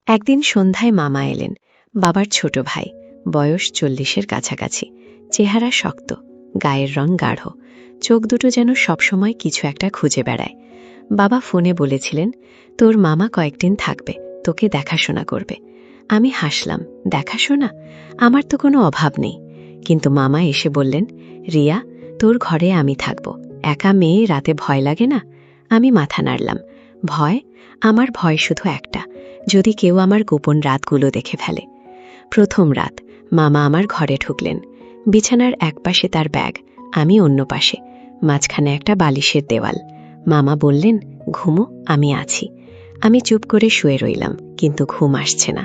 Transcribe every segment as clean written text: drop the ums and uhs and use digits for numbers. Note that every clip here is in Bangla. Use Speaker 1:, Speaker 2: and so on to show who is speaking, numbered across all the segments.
Speaker 1: একদিন সন্ধ্যায় মামা এলেন, বাবার ছোট ভাই, বয়স 40-এর কাছাকাছি, চেহারা শক্ত, গায়ের রং গাঢ়, চোখ দুটো যেন সবসময় কিছু একটা খুঁজে বেড়ায়। বাবা ফোনে বলেছিলেন, তোর মামা কয়েকদিন থাকবে, তোকে দেখাশোনা করবে। আমি হাসলাম, দেখাশোনা? আমার তো কোনো অভাব নেই। কিন্তু মামা এসে বললেন, রিয়া, তোর ঘরে আমি থাকব, একা মেয়ে, রাতে ভয় লাগে না? আমি মাথা নাড়লাম। ভয়? আমার ভয় শুধু একটা, যদি কেউ আমার গোপন রাতগুলো দেখে ফেলে। প্রথম রাত, মামা আমার ঘরে ঢুকলেন। বিছানার একপাশে তার ব্যাগ, আমি অন্য পাশে, মাঝখানে একটা বালিশের দেওয়াল। মামা বললেন, ঘুমো, আমি আছি। আমি চুপ করে শুয়ে রইলাম, কিন্তু ঘুম আসছে না।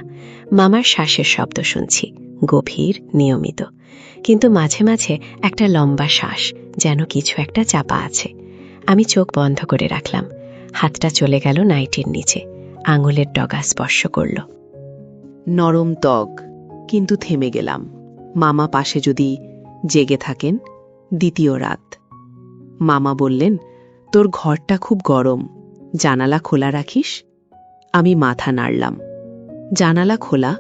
Speaker 1: মামার শ্বাসের শব্দ শুনছি, গভীর, নিয়মিত, কিন্তু মাঝে মাঝে একটা লম্বা শ্বাস, যেন কিছু একটা চাপা আছে। আমি চোখ বন্ধ করে রাখলাম। হাতটা চলে গেল নাইটির নিচে, আঙুলের ডগা স্পর্শ করল।
Speaker 2: নরম ত্বক, কিন্তু থেমে গেলাম। মামা পাশে যদি জেগে থাকেন। দ্বিতীয় রাত। মামা বললেন, তোর ঘরটা খুব গরম, জানালা খোলা রাখিস? আমি মাথা নাড়লাম। জানালা খোলা,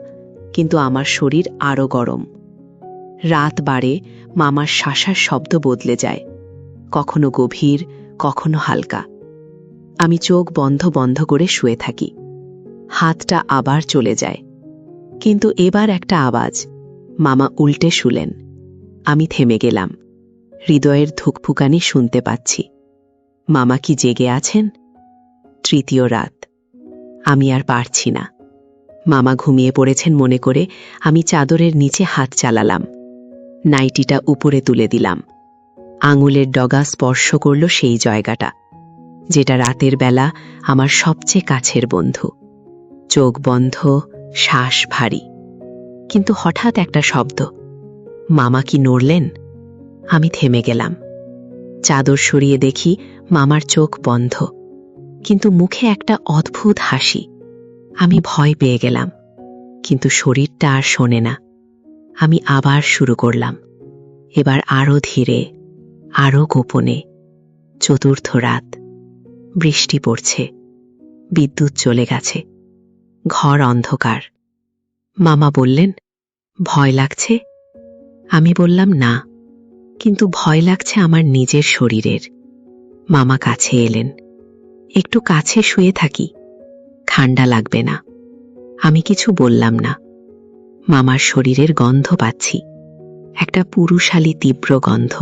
Speaker 2: কিন্তু আমার শরীর আরো গরম। রাত বাড়ে, মামার শ্বাসার শব্দ বদলে যায়, কখনো গভীর, কখনো হালকা। আমি চোখ বন্ধ বন্ধ করে শুয়ে থাকি। হাতটা আবার চলে যায়, কিন্তু এবার একটা আওয়াজ। মামা উল্টে শুলেন। আমি থেমে গেলাম, হৃদয়ের ধুকফুকানি শুনতে পাচ্ছি। মামা কি জেগে আছেন? তৃতীয় রাত। আমি আর পারছি না। মামা ঘুমিয়ে পড়েছেন মনে করে আমি চাদরের নিচে হাত চালালাম। নাইটিটা উপরে তুলে দিলাম। আঙুলের ডগা স্পর্শ করল সেই জায়গাটা, যেটা রাতের বেলা আমার সবচেয়ে কাছের বন্ধু। চোখ বন্ধ, শ্বাস ভারী। কিন্তু হঠাৎ একটা শব্দ। মামা কি নড়লেন? আমি থেমে গেলাম। চাদর সরিয়ে দেখি মামার চোখ বন্ধ, কিন্তু মুখে একটা অদ্ভুত হাসি। আমি ভয় পেয়ে গেলাম, কিন্তু শরীরটা আর শোনে না। আমি আবার শুরু করলাম, এবার আরো ধীরে, আরো গোপনে। চতুর্থ রাত। বৃষ্টি পড়ছে, বিদ্যুৎ চলে গেছে, ঘর অন্ধকার। মামা বললেন, ভয় লাগছে? আমি বললাম, না, কিন্তু ভয় লাগছে আমার নিজের শরীরের। মামা কাছে এলেন। একটু কাছে শুয়ে থাকি, ঠান্ডা লাগবে না। আমি কিছু বললাম না। মামার শরীরের গন্ধ পাচ্ছি, একটা পুরুষালী তীব্র গন্ধ।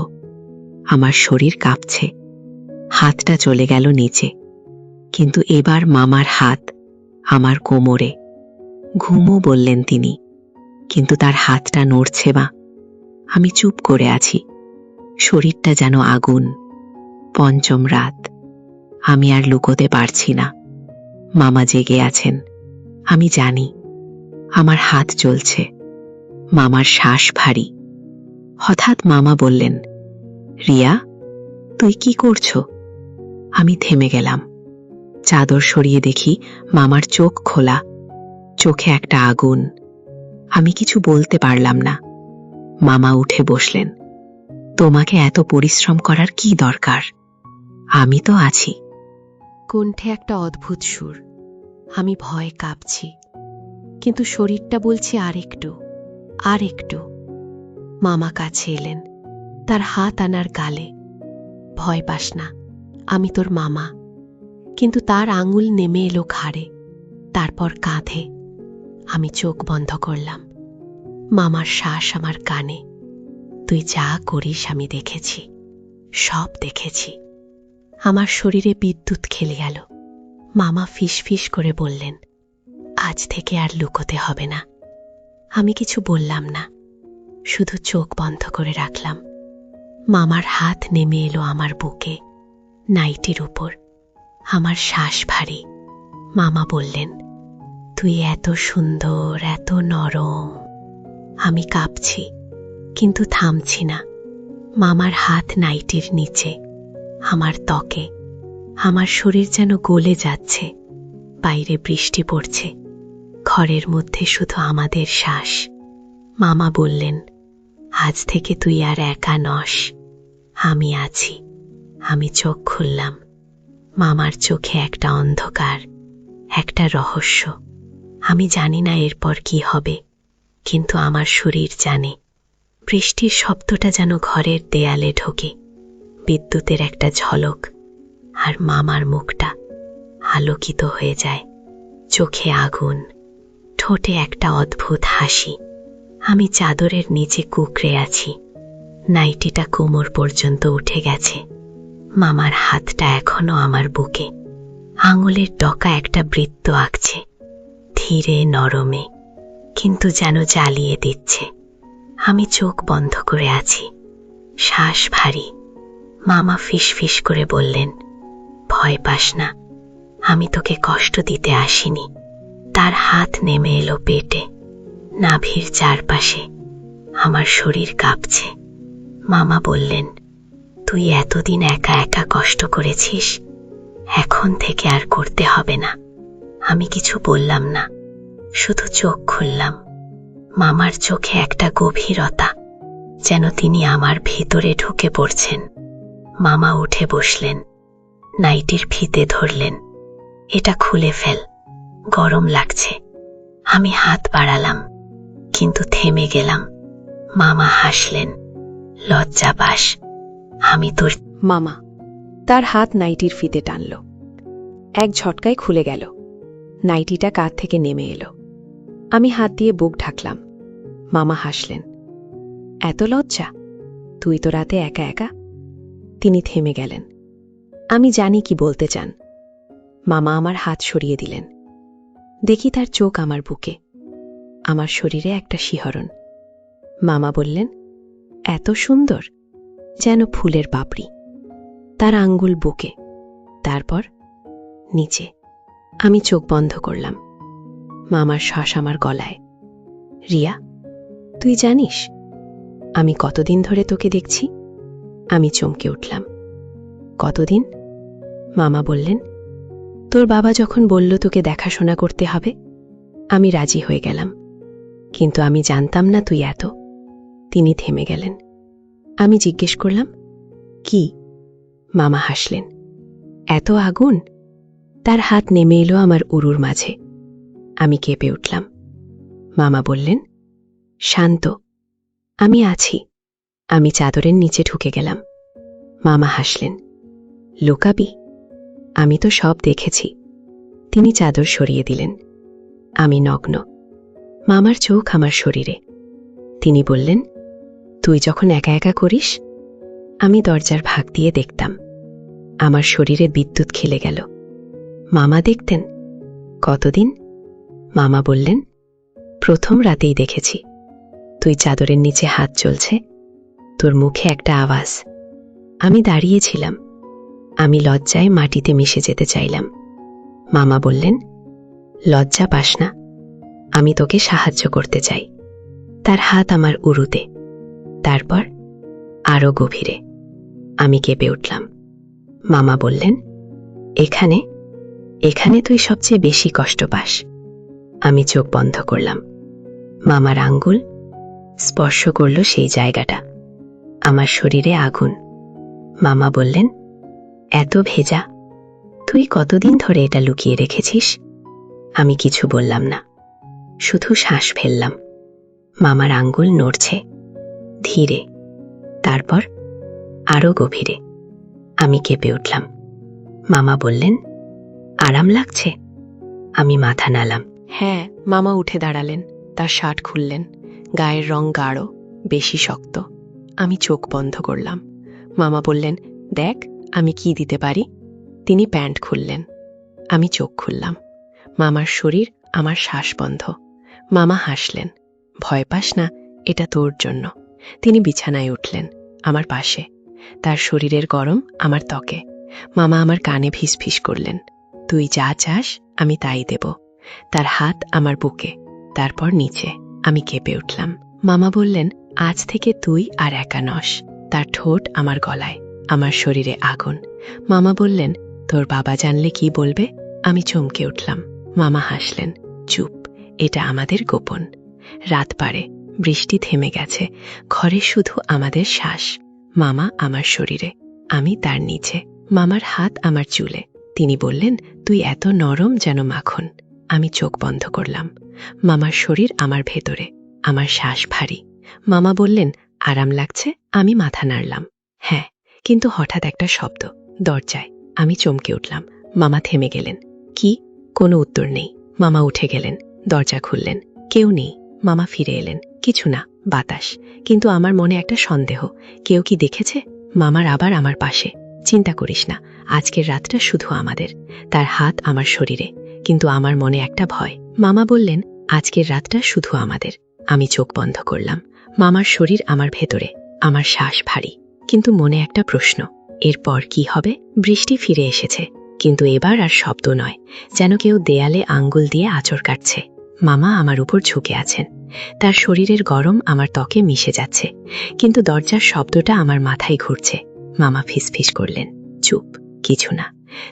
Speaker 2: আমার শরীর কাঁপছে। হাতটা চলে গেল নিচে, কিন্তু এবার মামার হাত আমার কোমরে। ঘুমো বললেন তিনি, কিন্তু তার হাতটা নড়ছে না। আমি চুপ করে আছি, শরীরটা যেন আগুন। পঞ্চম রাত। আমি আর লুকোতে পারছি না। মামা জেগে আছেন, আমি জানি। আমার হাত চলছে, মামার শ্বাস ভারী। হঠাৎ মামা বললেন, রিয়া, তুই কি করছো? আমি থেমে গেলাম। চাদর সরিয়ে দেখি মামার চোখ খোলা, চোখে একটা আগুন। আমি কিছু বলতে পারলাম না। মামা উঠে বসলেন। তোমাকে এত পরিশ্রম করার কি দরকার? আমি তো আছি। কণ্ঠে একটা অদ্ভুত সুর। আমি ভয়ে কাঁপছি, কিন্তু শরীরটা বলছে আর একটু, আর একটু। মামা কাছে এলেন, তার হাত আনার গালে। ভয় পাস না, আমি তোর মামা। কিন্তু তার আঙুল নেমে এলো ঘাড়ে, তারপর কাঁধে। আমি চোখ বন্ধ করলাম। মামার শ্বাস আমার কানে। তুই যা করিস আমি দেখেছি, সব দেখেছি। আমার শরীরে বিদ্যুৎ খেলে গেল। মামা ফিসফিস করে বললেন, আজ থেকে আর লুকোতে হবে না। আমি কিছু বললাম না, শুধু চোখ বন্ধ করে রাখলাম। মামার হাত নেমে এলো আমার বুকে, নাইটির উপর। আমার শ্বাস ভারী। মামা বললেন, তুই এত সুন্দর, এত নরম। আমি কাঁপছি, কিন্তু থামছি না। মামার হাত নাইটির নিচে, আমার ত্বকে। আমার শরীর যেন গলে যাচ্ছে। বাইরে বৃষ্টি পড়ছে, ঘরের মধ্যে শুধু আমাদের শ্বাস। মামা বললেন, আজ থেকে তুই আর একা নস, আমি আছি। আমি চোখ খুললাম। মামার চোখে একটা অন্ধকার, একটা রহস্য।
Speaker 1: আমি জানি না এরপর কি হবে, কিন্তু আমার শরীর জানে। বৃষ্টির শব্দটা যেন ঘরের দেয়ালে ঢোকে, বিদ্যুতের একটা ঝলক, আর মামার মুখটা আলোকিত হয়ে যায়। চোখে আগুন, ঠোঁটে একটা অদ্ভুত হাসি। আমি চাদরের নিচে কুঁকড়ে আছি, নাইটিটা কোমর পর্যন্ত উঠে গেছে। মামার হাতটা এখনো আমার বুকে, আঙুলের ডকা একটা বৃত্ত আঁকছে, ধীরে নরমে, কিন্তু যেন জ্বালিয়ে দিচ্ছে। আমি চোখ বন্ধ করে আছি, শ্বাস ভারী। মামা ফিসফিস করে বললেন, ভয় পাস না, আমি তোকে কষ্ট দিতে আসিনি। তার হাত নেমে এলো পেটে, নাভির চারপাশে। আমার শরীর কাঁপছে। মামা বললেন, তুই এতদিন একা একা কষ্ট করেছিস, এখন থেকে আর করতে হবে না। আমি কিছু বললাম না, শুধু চোখ খুললাম। মামার চোখে একটা গভীরতা, যেন তিনি আমার ভিতরে ঢুকে পড়ছেন। মামা উঠে বসলেন, নাইটির ফিতে ধরলেন। এটা খুলে ফেল, গরম লাগছে। আমি হাত বাড়ালাম, কিন্তু থেমে গেলাম। মামা হাসলেন, লজ্জা পাস, আমি তোর।
Speaker 2: মামা তার হাত নাইটির ফিতে টানল, এক ঝটকায় খুলে গেল। নাইটিটা কাঁধ থেকে নেমে এলো। আমি হাত দিয়ে বুক ঢাকলাম। মামা হাসলেন, এত লজ্জা? তুই তো রাতে একা একা। তিনি থেমে গেলেন। আমি জানি কি বলতে চান। মামা আমার হাত সরিয়ে দিলেন। দেখি তার চোখ আমার বুকে, আমার শরীরে একটা শিহরণ। মামা বললেন, এত সুন্দর, যেন ফুলের পাপড়ি। তার আঙ্গুল বুকে, তারপর নিচে। আমি চোখ বন্ধ করলাম। মামার শ্বাস আমার গলায়। রিয়া, তুই জানিস আমি কতদিন ধরে তোকে দেখছি? আমি চমকে উঠলাম। কতদিন? মামা বললেন, তোর বাবা যখন বলল তোকে দেখাশোনা করতে হবে, আমি রাজি হয়ে গেলাম, কিন্তু আমি জানতাম না তুই এত। তিনি থেমে গেলেন। আমি জিজ্ঞেস করলাম, কি? মামা হাসলেন, এত আগুন। তার হাত নেমে এলো আমার উরুর মাঝে। আমি কেঁপে উঠলাম। মামা বললেন, শান্ত, আমি আছি। আমি চাদরের নিচে ঢুকে গেলাম। মামা হাসলেন, লুকাবি? আমি তো সব দেখেছি। তিনি চাদর সরিয়ে দিলেন। আমি নগ্ন, মামার চোখ আমার শরীরে। তিনি বললেন, তুই যখন একা একা করিস? আমি দরজার ভাগ দিয়ে দেখতাম। আমার শরীরে বিদ্যুৎ খেলে গেল। মামা দেখতেন? কতদিন? মামা বললেন, প্রথম রাতেই দেখেছি। তুই চাদরের নিচে হাত চলছে, তোর মুখে একটা আওয়াজ। আমি দাঁড়িয়েছিলাম। আমি লজ্জায় মাটিতে মিশে যেতে চাইলাম। মামা বললেন, লজ্জা পাস না, আমি তোকে সাহায্য করতে চাই। তার হাত আমার উরুতে, তারপর আরো গভীরে। আমি কেঁপে উঠলাম। মামা বললেন, এখানে, এখানে তুই সবচেয়ে বেশি কষ্ট পাস। আমি চোখ বন্ধ করলাম। মামার আঙ্গুল স্পর্শ করল সেই জায়গাটা। আমার শরীরে আগুন। মামা বললেন, এত ভেজা, তুই কতদিন ধরে এটা লুকিয়ে রেখেছিস? আমি কিছু বললাম না, শুধু শ্বাস ফেললাম। মামার আঙ্গুল নড়ছে, ধীরে, তারপর আরো গভীরে। আমি কেঁপে উঠলাম। মামা বললেন, আরাম লাগছে? আমি মাথা নাড়লাম। হ্যাঁ। মামা উঠে দাঁড়ালেন, তার শার্ট খুললেন। গায়ের রং গাঢ়, বেশি শক্ত। আমি চোখ বন্ধ করলাম। মামা বললেন, দেখ আমি কি দিতে পারি। তিনি প্যান্ট খুললেন। আমি চোখ খুললাম। মামার শরীর, আমার শ্বাস বন্ধ। মামা হাসলেন, ভয় পাস না, এটা তোর জন্য। তিনি বিছানায় উঠলেন, আমার পাশে। তার শরীরের গরম আমার ত্বকে। মামা আমার কানে ফিসফিস করলেন, তুই যা চাস আমি তাই দেব। তার হাত আমার বুকে, তারপর নিচে। আমি কেঁপে উঠলাম। মামা বললেন, আজ থেকে তুই আর একা নস। তার ঠোঁট আমার গলায়, আমার শরীরে আগুন। মামা বললেন, তোর বাবা জানলে কি বলবে? আমি চমকে উঠলাম। মামা হাসলেন, চুপ, এটা আমাদের গোপন। রাত পারে, বৃষ্টি থেমে গেছে, ঘরে শুধু আমাদের শ্বাস। মামা আমার শরীরে, আমি তার নিচে। মামার হাত আমার চুলে। তিনি বললেন, তুই এত নরম যেন মাখন। আমি চোখ বন্ধ করলাম।
Speaker 1: মামার শরীর আমার ভেতরে, আমার শ্বাস ভারী। মামা বললেন, আরাম লাগছে? আমি মাথা নাড়লাম, হ্যাঁ। কিন্তু হঠাৎ একটা শব্দ, দরজায়। আমি চমকে উঠলাম। মামা থেমে গেলেন। কি? কোনো উত্তর নেই। মামা উঠে গেলেন, দরজা খুললেন। কেউ নেই। মামা ফিরে এলেন। কিছু না, বাতাস। কিন্তু আমার মনে একটা সন্দেহ, কেউ কি দেখেছে? মামার আবার আমার পাশে। চিন্তা করিস না, আজকের রাতটা শুধু আমাদের। তার হাত আমার শরীরে, কিন্তু আমার মনে একটা ভয়। মামা বললেন, আজকের রাতটা শুধু আমাদের। আমি চোখ বন্ধ করলাম। মামার শরীর আমার ভেতরে, আমার শ্বাস ভারী। কিন্তু মনে একটা প্রশ্ন, এরপর কি হবে? বৃষ্টি ফিরে এসেছে, কিন্তু এবার আর শব্দ নয়, যেন কেউ দেয়ালে আঙ্গুল দিয়ে আঁচড় কাটছে। মামা আমার উপর ঝুঁকে আছেন, তার শরীরের গরম আমার ত্বকে মিশে যাচ্ছে, কিন্তু দরজার শব্দটা আমার মাথায় ঘুরছে। মামা ফিসফিস করলেন, চুপ, কিছু না।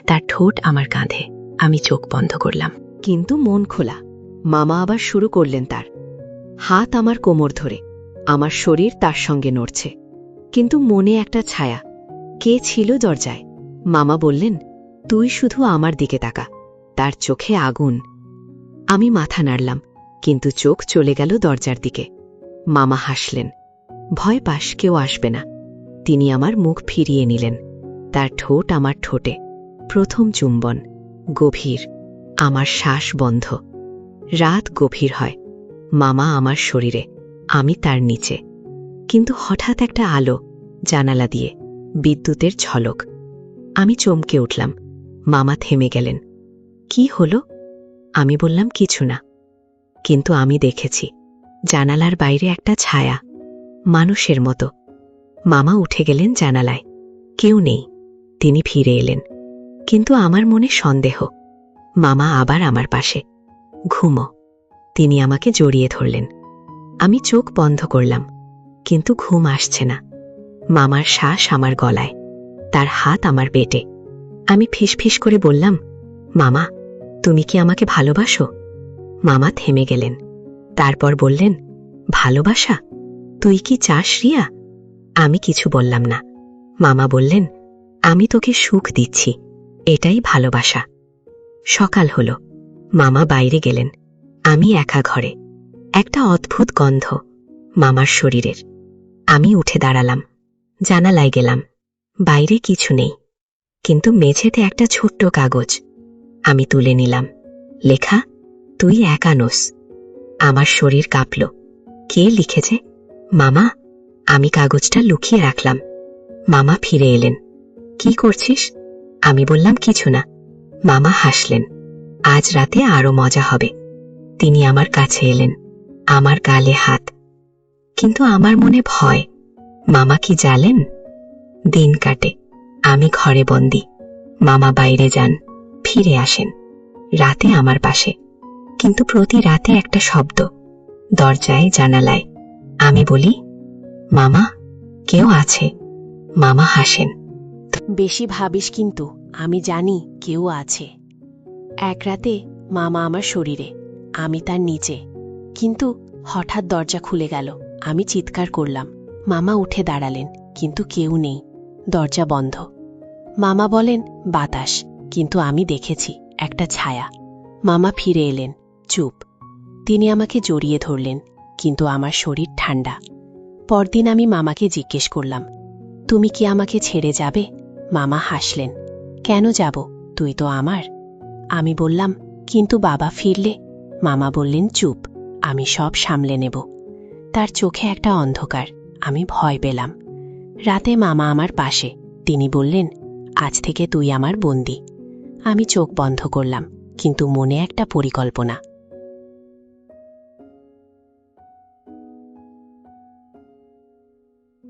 Speaker 1: তার ঠোঁট আমার কাঁধে। আমি চোখ বন্ধ করলাম, কিন্তু মন খোলা। মামা আবার শুরু করলেন তার। হাত আমার কোমর ধরে, আমার শরীর তার সঙ্গে নড়ছে, কিন্তু মনে একটা ছায়া। কে ছিল দরজায়? মামা বললেন, তুই শুধু আমার দিকে তাকা। তার চোখে আগুন। আমি মাথা নাড়লাম, কিন্তু চোখ চলে গেল দরজার দিকে। মামা হাসলেন। ভয় পাস, কেউ আসবে না। তিনি আমার মুখ ফিরিয়ে নিলেন। তার ঠোঁট আমার ঠোঁটে। প্রথম চুম্বন, গভীর। আমার শ্বাস বন্ধ। রাত গভীর হয়। মামা আমার শরীরে, আমি তার নিচে। কিন্তু হঠাৎ একটা আলো, জানালা দিয়ে, বিদ্যুতের ঝলক। আমি চমকে উঠলাম। মামা থেমে গেলেন। কি হলো? আমি বললাম, কিছু না। কিন্তু আমি দেখেছি, জানালার বাইরে একটা ছায়া, মানুষের মতো। মামা উঠে গেলেন জানালায়। কেউ নেই। তিনি ফিরে এলেন, কিন্তু আমার মনে সন্দেহ। মামা আবার আমার পাশে। ঘুমো। তিনি আমাকে জড়িয়ে ধরলেন। আমি চোখ বন্ধ করলাম, কিন্তু ঘুম আসছে না। মামার শ্বাস আমার গলায়, তার হাত আমার পেটে। আমি ফিসফিস করে বললাম, মামা, তুমি কি আমাকে ভালোবাসো? মামা থেমে গেলেন, তারপর বললেন, ভালোবাসা? তুই কি চাস রিয়া? আমি কিছু বললাম না। মামা বললেন, আমি তোকে সুখ দিচ্ছি, এটাই ভালোবাসা। সকাল হলো। মামা বাইরে গেলেন। আমি একা ঘরে। একটা অদ্ভুত গন্ধ, মামার শরীরের। আমি উঠে দাঁড়ালাম, জানালায় গেলাম। বাইরে কিছু নেই, কিন্তু মেঝেতে একটা ছোট্ট কাগজ। আমি তুলে নিলাম। লেখা, তুই একা নোস। আমার শরীর কাঁপল। কে লিখেছে? মামা। আমি কাগজটা লুকিয়ে রাখলাম। মামা ফিরে এলেন। কি করছিস? আমি বললাম, কিছু না। মামা হাসলেন। আজ রাতে আরো মজা হবে। তিনি আমার কাছে এলেন, আমার গালে হাত। কিন্তু আমার মনে ভয়। মামা কি জানেন? দিন কাটে, আমি ঘরে বন্দি। মামা বাইরে যান, ফিরে আসেন, রাতে আমার পাশে। কিন্তু প্রতি রাতে একটা শব্দ, দরজায়, জানালায়। আমি বলি, মামা, কেউ আছে। মামা হাসেন।
Speaker 3: বেশি ভাবিস কিন্তু, আমি জানি কেউ আছে। এক রাতে মামা আমার শরীরে, আমি তার নিচে। কিন্তু হঠাৎ দরজা খুলে গেল। আমি চিৎকার করলাম। মামা উঠে দাঁড়ালেন, কিন্তু কেউ নেই। দরজা বন্ধ। মামা বলেন, বাতাস। কিন্তু আমি দেখেছি একটা ছায়া। মামা ফিরে এলেন, চুপ। তিনি আমাকে জড়িয়ে ধরলেন, কিন্তু আমার শরীর ঠান্ডা। পরদিন আমি মামাকে জিজ্ঞেস করলাম, তুমি কি আমাকে ছেড়ে যাবে? মামা হাসলেন। কেন যাব? তুই তো আমার। আমি বললাম, কিন্তু বাবা ফিরলে? মামা বললেন, চুপ, আমি সব সামলে নেব। তার চোখে একটা অন্ধকার। আমি ভয় পেলাম। রাতে মামা আমার পাশে। তিনি বললেন, আজ থেকে তুই আমার বন্দী। আমি চোখ বন্ধ করলাম, কিন্তু মনে একটা পরিকল্পনা।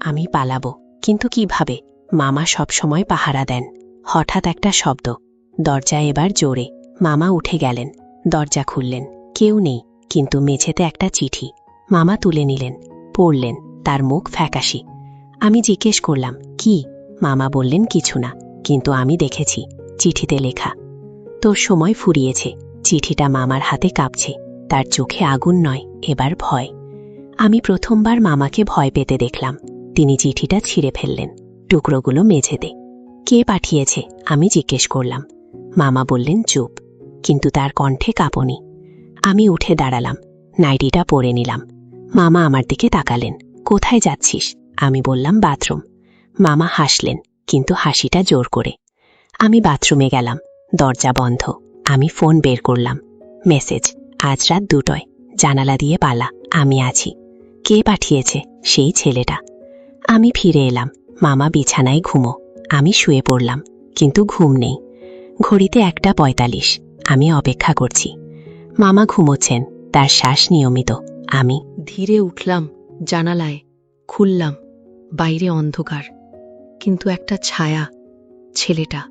Speaker 3: আমি পালাবো, কিন্তু কিভাবে? মামা সব সময় পাহারা দেন। হঠাৎ একটা শব্দ, দরজা এবার জোরে। মামা উঠে গেলেন, দরজা খুললেন। কেউ নেই, কিন্তু মেঝেতে একটা চিঠি। মামা তুলে নিলেন, পড়লেন। তার মুখ ফ্যাকাশি। আমি জিজ্ঞেস করলাম, কি? মামা বললেন, কিছু না, কিন্তু আমি দেখেছি। চিঠিতে লেখা, তোর সময় ফুরিয়েছে। চিঠিটা মামার হাতে কাঁপছে। তার চোখে আগুন নয়, এবার ভয়। আমি প্রথমবার মামাকে ভয় পেতে দেখলাম। তিনি চিঠিটা ছিঁড়ে ফেললেন, টুকরোগুলো মেঝেতে। কে পাঠিয়েছে? আমি জিজ্ঞেস করলাম। মামা বললেন, চুপ। কিন্তু তার কণ্ঠে কাঁপুনি। আমি উঠে দাঁড়ালাম, নাইটিটা পরে নিলাম। মামা আমার দিকে তাকালেন। কোথায় যাচ্ছিস? আমি বললাম, বাথরুম। মামা হাসলেন, কিন্তু হাসিটা জোর করে। আমি বাথরুমে গেলাম, দরজা বন্ধ। আমি ফোন বের করলাম। মেসেজ, আজ রাত 2টায়, জানালা দিয়ে পালা, আমি আছি। কে পাঠিয়েছে? সেই ছেলেটা। আমি ফিরে এলাম। মামা বিছানায় ঘুমো, আমি শুয়ে পড়লাম, কিন্তু ঘুম নেই। ঘড়িতে 1:45। আমি অপেক্ষা করছি। মামা ঘুমোচ্ছেন, তার শ্বাস নিয়মিত। আমি
Speaker 1: ধীরে উঠলাম, জানালায় খুললাম। বাইরে অন্ধকার, কিন্তু একটা ছায়া, ছেলেটা।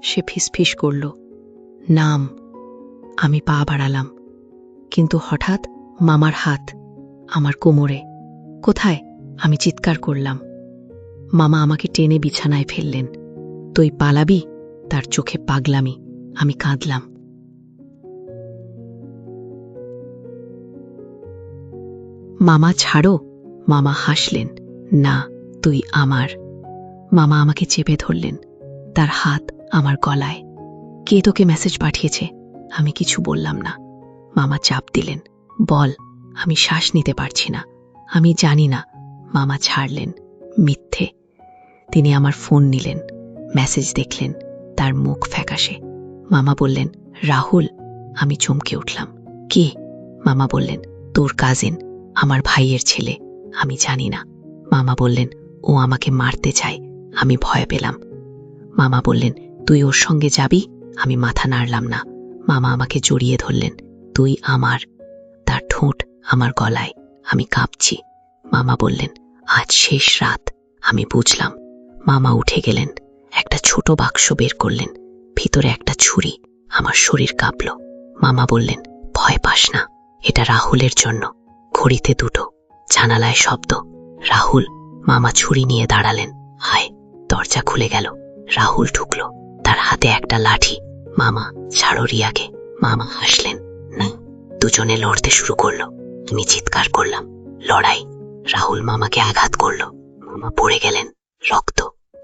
Speaker 1: সে ফিসফিস করল, নাম। আমি পা বাড়ালাম, কিন্তু হঠাৎ মামার হাত আমার কোমরে। কোথায়? আমি চিৎকার করলাম। মামা আমাকে টেনে বিছানায় ফেললেন। তুই পালাবি? তার চোখে পাগলামি। আমি কাঁদলাম। মামা ছাড়ো। মামা হাসলেন, না, তুই আমার। মামা আমাকে চেপে ধরলেন, তার হাত আমার গলায়। কে তোকে মেসেজ পাঠিয়েছে? আমি কিছু বললাম না। মামা চাপ দিলেন, বল। আমি শ্বাস নিতে পারছি না, আমি জানি না। মামা ছাড়লেন, মিথ্যে। তিনি আমার ফোন নিলেন, মেসেজ দেখলেন, তার মুখ ফ্যাকাশে। মামা বললেন, রাহুল। আমি চমকে উঠলাম, কে? মামা বললেন, তোর কাজিন, আমার ভাইয়ের ছেলে। আমি জানি না। মামা বললেন, ও আমাকে মারতে চায়। আমি ভয় পেলাম। মামা বললেন, তুই ওর সঙ্গে যাবি? আমি মাথা নাড়লাম না। মামা আমাকে জড়িয়ে ধরলেন, তুই আমার। তার ঠোঁট আমার গলায়, আমি কাঁপছি। মামা বললেন, আজ শেষ রাত। আমি বুঝলাম। মামা উঠে গেলেন, একটা ছোট বাক্স বের করলেন, ভিতরে একটা ছুরি। আমার শরীর কাঁপল। মামা বললেন, ভয় পাস না, এটা রাহুলের জন্য। ঘড়িতে 2টো, জানালায় শব্দ। রাহুল। মামা ছুরি নিয়ে দাঁড়ালেন। হায়, দরজা খুলে গেল। রাহুল ঢুকলো, তার হাতে একটা লাঠি। মামা, ছাড়ো রিয়াকে। মামা হাসলেন, না। দুজনে লড়তে শুরু করলো। আমি চিৎকার করলাম, লড়াই। রাহুল মামাকে আঘাত করলো। মামা পড়ে গেলেন, রক্ত।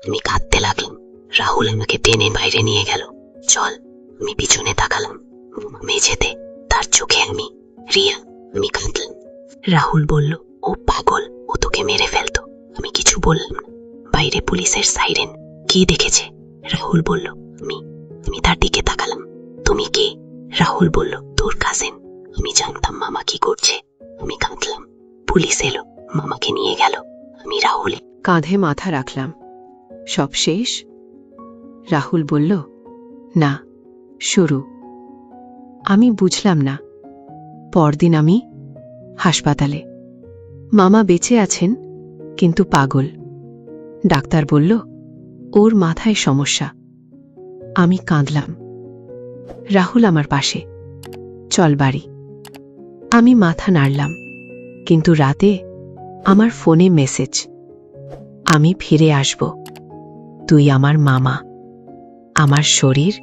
Speaker 1: আমি কাঁদতে লাগলাম। রাহুল আমাকে টেনে বাইরে নিয়ে গেল। চল। আমি পিছনে তাকালাম। মামা মেঝেতে, তার চোখে আমি। রিয়া। আমি কাঁদলাম। রাহুল বলল, ও পাগল, ও তোকে মেরে ফেলতো। আমি কিছু বললাম না। বাইরে পুলিশের সাইরেন। কে দেখেছে? রাহুল বলল, আমি। আমি তার দিকে তাকালাম। তুমি কে? রাহুল বলল, তোর কাজিন। আমি জানতাম মামা কি করছে। আমি কাঁদলাম। পুলিশ এলো, মামাকে নিয়ে গেল। আমি রাহুল।
Speaker 2: কাঁধে মাথা রাখলাম। সব শেষ? রাহুল বলল, না, শুরু। আমি বুঝলাম না। পরদিন আমি হাসপাতালে। মামা বেঁচে আছেন, কিন্তু পাগল। ডাক্তার বলল, ওর মাথায় সমস্যা। আমি কাঁদলাম। রাহুল আমার পাশে, চল বাড়ি। আমি মাথা নাড়লাম, কিন্তু রাতে আমার ফোনে মেসেজ, আমি ফিরে আসব। তুই আমার মামা, আমার শরীর